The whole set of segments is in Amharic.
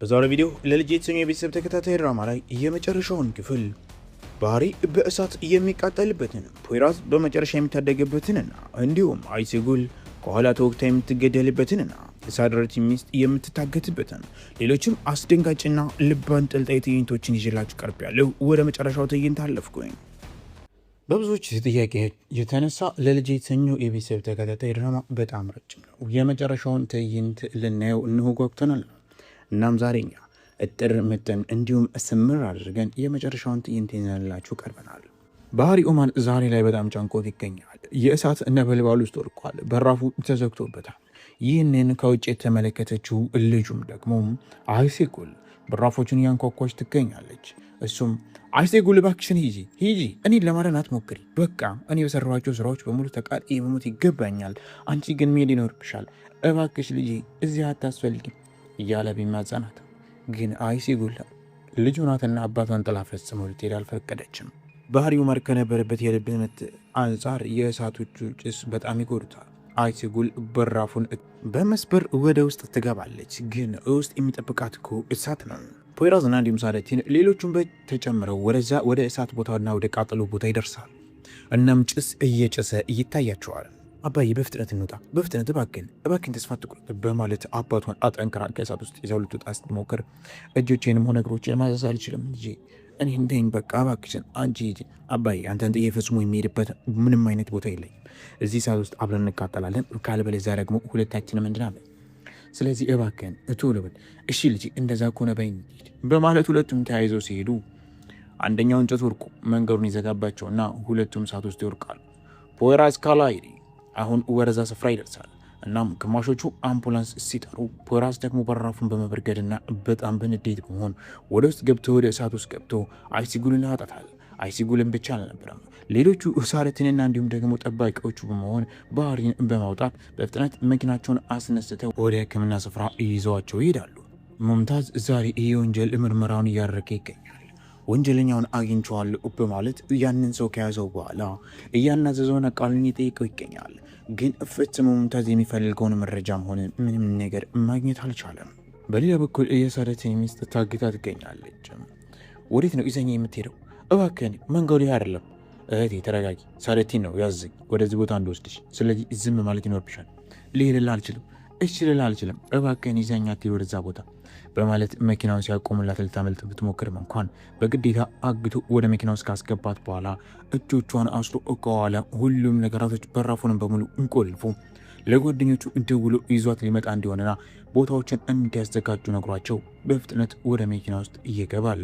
በዛሬው ቪዲዮ ለልጅ የተሰኘው የቤተሰብ ተከታታይ ድራማ ላይ የመጨረሻውን ክፍል ባህሪ በእሳት የሚቃጠልበትን ፖይራዝ በመጨረሻ የሚታደገበትንና እንዲሁም አይሴጉል ከኋላ ተወግታ የምትገደልበትንና የሳድረት ሚስት የምትታገትበትን ሌሎችም አስደንጋጭና ልብ አንጠልጣይ ትዕይንቶችን ይዤላችሁ ቀርቤያለሁ። ወደ መጨረሻው ትዕይንት አለፍኩኝ። በብዙዎች ጥያቄ የተነሳ ለልጅ የተሰኘው የቤተሰብ ተከታታይ ድራማ በጣም ረጅም ነው። የመጨረሻውን ትዕይንት ልናየው እንሆ ጓጉተናል። እናም ዛሬኛ እጥር ምጥን እንዲሁም ስምር አድርገን የመጨረሻውን ትዕይንት ይዘንላችሁ ቀርበናል። ባህሪ ኦማን ዛሬ ላይ በጣም ጨንቆት ይገኛል። የእሳት ነበልባል ውስጥ ወድቋል። በራፉ ተዘግቶበታል። ይህንን ከውጭ የተመለከተችው ልጁም ደግሞ አይሴጉል በራፎቹን ያንኳኳች ትገኛለች። እሱም አይሴጉል እባክሽን ሂጂ፣ እኔን ለማዳን አትሞክሪ። በቃ እኔ በሰራኋቸው ስራዎች በሙሉ ተቃጥዬ መሞት ይገባኛል። አንቺ ግን መሄድ ይኖርብሻል። እባክሽ ልጄ እዚህ አታስፈልጊም እያለ ቢማጸናት ግን አይሴጉል ልጁ ናትና አባቷን ጥላ ፈጽሞ ልትሄድ አልፈቀደችም። ባህሪ ኦማር ከነበረበት የልብ ምት አንጻር የእሳቶቹ ጭስ በጣም ይጎዱታል። አይሴጉል በራፉን በመስበር ወደ ውስጥ ትገባለች። ግን ውስጥ የሚጠብቃት እኮ እሳት ነው። ፖይራዝና እንዲሁም ሳደቲን ሌሎቹን ተጨምረው ወደ እሳት ቦታና ወደ ቃጠሎ ቦታ ይደርሳል። እናም ጭስ እየጨሰ ይታያቸዋል። አባዬ በፍጥነት እንውጣ፣ በፍጥነት እባክን ተስፋ አትቁረጥ በማለት አባቷን አጠንክራ ከእሳት ውስጥ ይዛው ልትወጣ ስትሞክር እጆቼንም ሆነ እግሮቼን ማዘዝ አልችልም ልጄ፣ እኔ እንደኝ በቃ እባክሽን አንቺ ሂጂ። አባዬ አንተን ጥዬ ፈጽሞ የሚሄድበት ምንም አይነት ቦታ የለኝም። እዚህ እሳት ውስጥ አብረን እንቃጠላለን፣ ካልበለዚያ ደግሞ ሁለታችንም እንድናለን። ስለዚህ እባክህን ቶሎ በል እሺ ልጄ፣ እንደዛ ከሆነ በይኝ በማለት ሁለቱም ተያይዘው ሲሄዱ አንደኛው እንጨት ወርቆ መንገዱን ይዘጋባቸውና ሁለቱም እሳት ውስጥ ይወርቃሉ። ፖይራዝ ከላይ አሁን ወደዛ ስፍራ ይደርሳል። እናም ግማሾቹ አምቡላንስ ሲጠሩ ፖይራዝ ደግሞ በራፉን በመበርገድና በጣም በንዴት በመሆን ወደ ውስጥ ገብቶ ወደ እሳት ውስጥ ገብቶ አይሴጉልን ያወጣታል። አይሴጉልን ብቻ አልነበረም፣ ሌሎቹ ሳደቲንና እንዲሁም ደግሞ ጠባቂዎቹ በመሆን ባህሪን በማውጣት በፍጥነት መኪናቸውን አስነስተው ወደ ሕክምና ስፍራ ይዘዋቸው ይሄዳሉ። ሙምታዝ ዛሬ የወንጀል ምርመራውን እያደረገ ይገኛል። ወንጀለኛውን አግኝቼዋለሁ በማለት ያንን ሰው ከያዘው በኋላ እያናዘዘውን ቃሉን እየጠየቀው ይገኛል። ግን ፈጽሞ ሙምታዝ የሚፈልገውን መረጃም ሆነ ምንም ነገር ማግኘት አልቻለም። በሌላ በኩል የሳደቲን ሚስት ታግታ ትገኛለች። ወዴት ነው ይዘኛ የምትሄደው? እባክህን መንገዱ አይደለም። እህቴ ተረጋጊ፣ ሳደቲን ነው ያዘኝ ወደዚህ ቦታ እንደወስድሽ። ስለዚህ ዝም ማለት ይኖርብሻል። ልሄድልህ አልችልም፣ ልልህ እባክህን ይዘኛ ትሄድ ወደዛ ቦታ በማለት መኪናውን ሲያቆሙላት ልታመልጥ ብትሞክርም እንኳን በግዴታ አግቶ ወደ መኪናው ውስጥ ካስገባት በኋላ እጆቿን አስሮ ከኋላ ሁሉም ነገራቶች በራፉንም በሙሉ እንቆልፎ ለጓደኞቹ ደውሎ ይዟት ሊመጣ እንዲሆንና ቦታዎችን እንዲያዘጋጁ ነግሯቸው በፍጥነት ወደ መኪና ውስጥ ይገባል።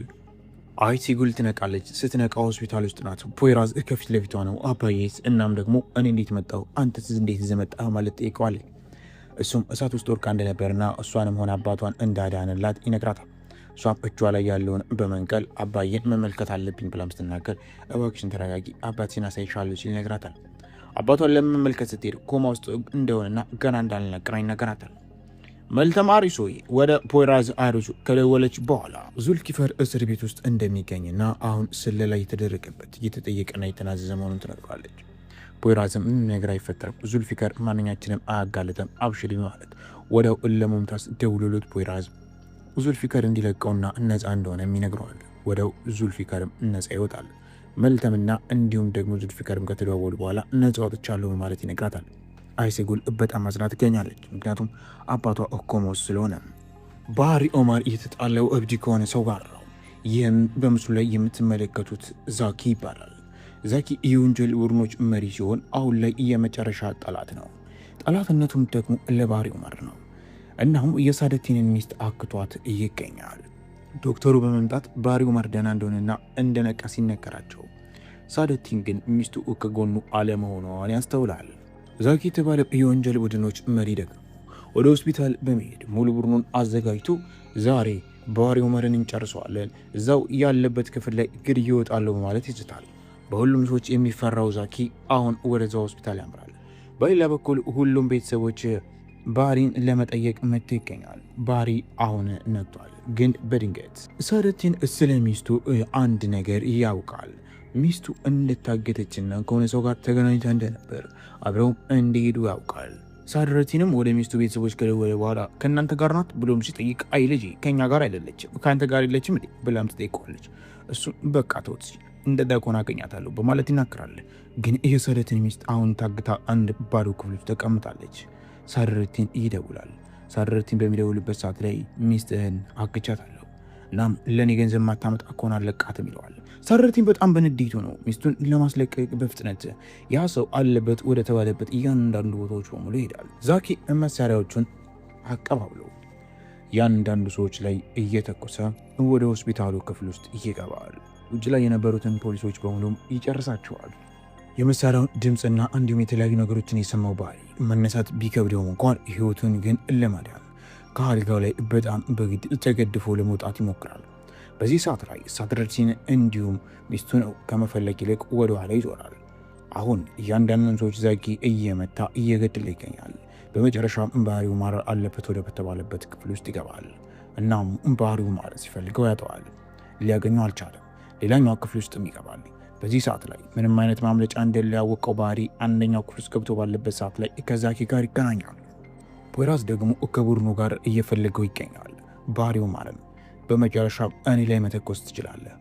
አይሴጉል ትነቃለች። ስትነቃ ሆስፒታል ውስጥ ናት። ፖይራዝ ከፊት ለፊቷ ነው። አባዬስ? እናም ደግሞ እኔ እንዴት መጣሁ? አንተስ እንዴት ዘመጣህ? ማለት ጠይቀዋለች። እሱም እሳት ውስጥ ወርቃ እንደነበርና እሷንም ሆነ አባቷን እንዳዳንላት ይነግራታል። እሷም እጇ ላይ ያለውን በመንቀል አባዬን መመልከት አለብኝ ብላም ስትናገር እባክሽን ተረጋጊ፣ አባትሽን አሳይሻለሁ ሲል ይነግራታል። አባቷን ለመመልከት ስትሄድ ኮማ ውስጥ እንደሆነና ገና እንዳልነቀራ ይነግራታል። መልተም አሪሶ ወደ ፖይራዝ አይሮች ከደወለች በኋላ ዙልፊከር እስር ቤት ውስጥ እንደሚገኝና አሁን ስለላ የተደረገበት እየተጠየቀና የተናዘዘ መሆኑን ትነግረዋለች። ፖይራዝም ምንም ነገር አይፈጠርም፣ ዙልፊከር ማንኛችንም አያጋልጠም፣ አብሽሪ ማለት ወዲያው ለሙምታዝ ደውሎለት ፖይራዝ ዙልፊከር እንዲለቀውና ነፃ እንደሆነ ይነግረዋል። ወዲያው ዙልፊከርም ነፃ ይወጣል። መልተምና እንዲሁም ደግሞ ዙልፊከርም ከተደዋወሉ በኋላ ነፃ ወጥቻለሁ ማለት ይነግራታል። አይሴጉል በጣም አዝና ትገኛለች፣ ምክንያቱም አባቷ ኮሞስ ስለሆነ። ባህሪ ኦማር እየተጣለው እብድ ከሆነ ሰው ጋር ነው። ይህም በምስሉ ላይ የምትመለከቱት ዛኪ ይባላል። ዛኪ የወንጀል ቡድኖች መሪ ሲሆን አሁን ላይ የመጨረሻ ጠላት ነው። ጠላትነቱም ደግሞ ለባህሪ ኦማር ነው። እናም የሳደቲንን ሚስት አክቷት ይገኛል። ዶክተሩ በመምጣት ባህሪ ኦማር ደህና እንደሆነና እንደነቃ ሲነገራቸው፣ ሳደቲን ግን ሚስቱ ከጎኑ አለመሆኗን ያስተውላል። ዛኪ የተባለ የወንጀል ቡድኖች መሪ ደግሞ ወደ ሆስፒታል በመሄድ ሙሉ ቡድኑን አዘጋጅቶ ዛሬ ባህሪ ኦማርን እንጨርሰዋለን፣ እዛው ያለበት ክፍል ላይ ግድያ ይወጣሉ በማለት ይዝታል። በሁሉም ሰዎች የሚፈራው ዛኪ አሁን ወደዛ ሆስፒታል ያምራል። በሌላ በኩል ሁሉም ቤተሰቦች ባህሪን ለመጠየቅ መጥቶ ይገኛል። ባህሪ አሁን ነግቷል። ግን በድንገት ሳደቲን ስለ ሚስቱ አንድ ነገር ያውቃል። ሚስቱ እንደታገተችና ከሆነ ሰው ጋር ተገናኝታ እንደነበር አብረው እንደሄዱ ያውቃል። ሳድረቲንም ወደ ሚስቱ ቤተሰቦች ከደወለ በኋላ ከእናንተ ጋር ናት ብሎም ሲጠይቅ አይ ልጅ ከኛ ጋር አይደለችም ከአንተ ጋር የለችም እንዴ ብላም ትጠይቀዋለች። እሱ በቃ ተውት እንደዛ ከሆነ አገኛታለሁ በማለት ይናገራል። ግን የሳድረቲን ሚስት አሁን ታግታ አንድ ባዶ ክፍል ውስጥ ተቀምጣለች። ሳድረቲን ይደውላል። ሳድረቲን በሚደውልበት ሰዓት ላይ ሚስትህን አግቻታለሁ እናም ለእኔ ገንዘብ ማታመጣ ከሆነ አለቃትም ይለዋል። ሳድረቲን በጣም በንዴቱ ነው ሚስቱን ለማስለቀቅ በፍጥነት ያ ሰው አለበት ወደ ተባለበት እያንዳንዱ ቦታዎች በሙሉ ይሄዳል። ዛኪ መሳሪያዎቹን አቀባብሎ ያንዳንዱ ሰዎች ላይ እየተኮሰ ወደ ሆስፒታሉ ክፍል ውስጥ ይገባል። ውጭ ላይ የነበሩትን ፖሊሶች በሙሉም ይጨርሳቸዋል። የመሳሪያውን ድምፅና እንዲሁም የተለያዩ ነገሮችን የሰማው ባህሪ መነሳት ቢከብደውም እንኳን ህይወቱን ግን ለማዳን ከአልጋው ላይ በጣም በግድ ተገድፎ ለመውጣት ይሞክራል። በዚህ ሰዓት ላይ ሳድረቲን እንዲሁም ሚስቱን ከመፈለግ ይልቅ ወደ ኋላ ይዞራል። አሁን እያንዳንዱን ሰዎች ዛኪ እየመታ እየገደለ ይገኛል። በመጨረሻም ባህሪው ማረር አለበት ወደ በተባለበት ክፍል ውስጥ ይገባል። እናም ባህሪው ማረር ሲፈልገው ያጠዋል። ሊያገኘው አልቻለም። ሌላኛው ክፍል ውስጥም ይገባል። በዚህ ሰዓት ላይ ምንም አይነት ማምለጫ እንደሌለ ያወቀው ባህሪ አንደኛው ክፍል ውስጥ ገብቶ ባለበት ሰዓት ላይ ከዛኪ ጋር ይገናኛል። ፖይራዝ ደግሞ ከቡድኑ ጋር እየፈለገው ይገኛል። ባህሪው ማለት ነው በመጨረሻ እኔ ላይ መተኮስ ትችላለህ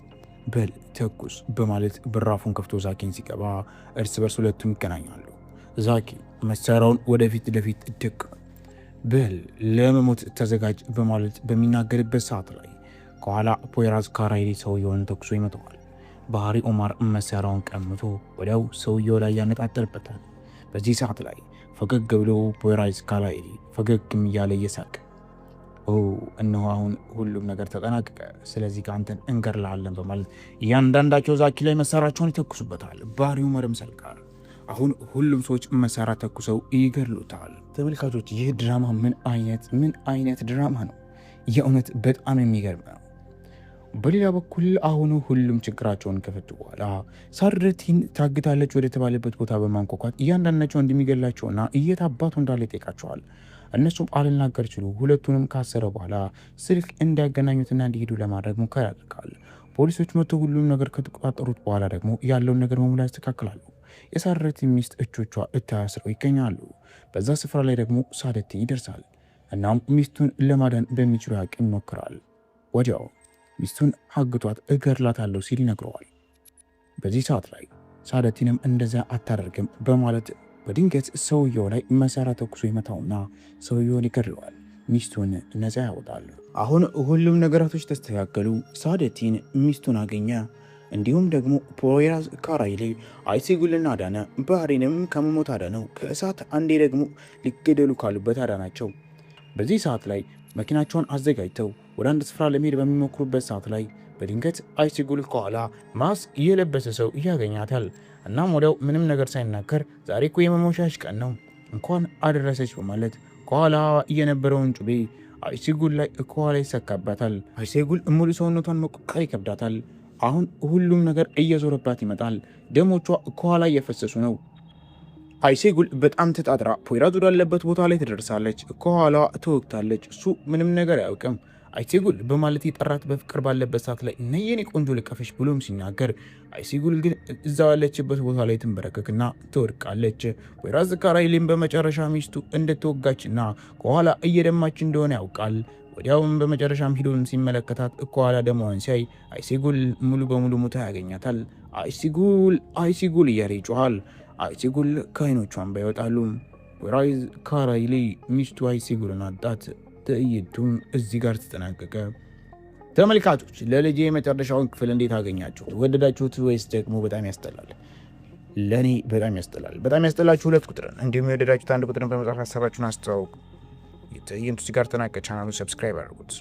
በል ተኩስ በማለት በራፉን ከፍቶ ዛኪን ሲቀባ እርስ በርስ ሁለቱም ይገናኛሉ። ዛኪ መሳሪያውን ወደፊት ለፊት ድቅ በል ለመሞት ተዘጋጅ በማለት በሚናገርበት ሰዓት ላይ ከኋላ ፖይራዝ ካራይሊ ሰውየውን ተኩሶ ይመተዋል። ባህሪ ኦማር መሳሪያውን ቀምቶ ወዲያው ሰውየው ላይ ያነጣጠርበታል። በዚህ ሰዓት ላይ ፈገግ ብሎ ፖይራዝ ካራይሊ ፈገግም እያለ እየሳቀ እነሆ አሁን ሁሉም ነገር ተጠናቀቀ፣ ስለዚህ ከአንተን እንገድልሃለን በማለት እያንዳንዳቸው ዛኪ ላይ መሳሪያቸውን ይተኩሱበታል። ባህሪው መርምሰል ጋር አሁን ሁሉም ሰዎች መሳሪያ ተኩሰው ይገድሉታል። ተመልካቾች ይህ ድራማ ምን አይነት ድራማ ነው? የእውነት በጣም የሚገርም ነው። በሌላ በኩል አሁኑ ሁሉም ችግራቸውን ከፈቱ በኋላ ሳድረቲን ታግታለች ወደ ተባለበት ቦታ በማንኳኳት እያንዳንዳቸው እንደሚገላቸውና የት አባቱ እንዳለ ይጠይቃቸዋል። እነሱም አልናገር ችሉ ሁለቱንም ካሰረ በኋላ ስልክ እንዲያገናኙትና እንዲሄዱ ለማድረግ ሙከራ ያደርጋል። ፖሊሶች መጥተው ሁሉም ነገር ከተቆጣጠሩት በኋላ ደግሞ ያለውን ነገር በሙሉ ያስተካክላሉ። የሳድረቲን ሚስት እጆቿ እታስረው ይገኛሉ። በዛ ስፍራ ላይ ደግሞ ሳደቲ ይደርሳል። እናም ሚስቱን ለማዳን በሚችሉ አቅም ይሞክራል። ወዲያው ሚስቱን አግቷት እገድላታለሁ ሲል ይነግረዋል። በዚህ ሰዓት ላይ ሳደቲንም እንደዛ አታደርግም በማለት በድንገት ሰውየው ላይ መሳሪያ ተኩሶ ይመታውና ሰውየውን ይገድለዋል። ሚስቱን ነፃ ያወጣል። አሁን ሁሉም ነገራቶች ተስተካከሉ። ሳደቲን ሚስቱን አገኘ። እንዲሁም ደግሞ ፖይራዝ ካራይሊ አይሲጉልና አዳነ። ባህሪንም ከመሞት አዳነው። ከእሳት አንዴ ደግሞ ሊገደሉ ካሉበት አዳናቸው። በዚህ ሰዓት ላይ መኪናቸውን አዘጋጅተው ወደ አንድ ስፍራ ለመሄድ በሚሞክሩበት ሰዓት ላይ በድንገት አይሲጉል ከኋላ ማስክ የለበሰ ሰው ያገኛታል። እናም ወዲያው ምንም ነገር ሳይናገር ዛሬ እኮ የመሞሻሽ ቀን ነው እንኳን አደረሰች በማለት ከኋላ የነበረውን ጩቤ አይሲጉል ላይ ከኋላ ይሰካባታል። አይሲጉል ሙሉ ሰውነቷን መቆጣጠር ይከብዳታል። አሁን ሁሉም ነገር እየዞረባት ይመጣል። ደሞቿ ከኋላ እየፈሰሱ ነው። አይሲጉል በጣም ተጣጥራ ፖይራዝ ወዳለበት ቦታ ላይ ትደርሳለች። ከኋላ ትወቅታለች። እሱ ምንም ነገር አያውቅም። አይሲጉል በማለት የጠራት በፍቅር ባለበት ሰዓት ላይ ነየኔ ቆንጆ ልቀፈሽ ብሎም ሲናገር አይሲጉል ግን እዛው ያለችበት ቦታ ላይ ትንበረከክና ትወድቃለች። ፖይራዝ ካራይሊን በመጨረሻ ሚስቱ እንደተወጋችና ከኋላ እየደማች እንደሆነ ያውቃል። ወዲያውም በመጨረሻም ሂዶን ሲመለከታት ከኋላ ደሟን ሲያይ አይሲጉል ሙሉ በሙሉ ሙታ ያገኛታል። አይሲጉል እያለ ይጮሃል። አይሲጉል ከዓይኖቿን ባይወጣሉ። ፖይራዝ ካራይሊ ሚስቱ አይሲጉልን አጣት። ትዕይንቱም እዚህ ጋር ተጠናቀቀ። ተመልካቾች ለልጄ የመጨረሻውን ክፍል እንዴት አገኛችሁት? ወደዳችሁት ወይስ ደግሞ በጣም ያስጠላል? ለእኔ በጣም ያስጠላል። በጣም ያስጠላችሁ 2 ቁጥርን እንዲሁም የወደዳችሁት 1 ቁጥርን በመጻፍ ሀሳባችሁን አስተዋውቁ። ትዕይንቱ እዚህ ጋር ተጠናቀቀ። ቻናሉን ሰብስክራይብ አድርጉት።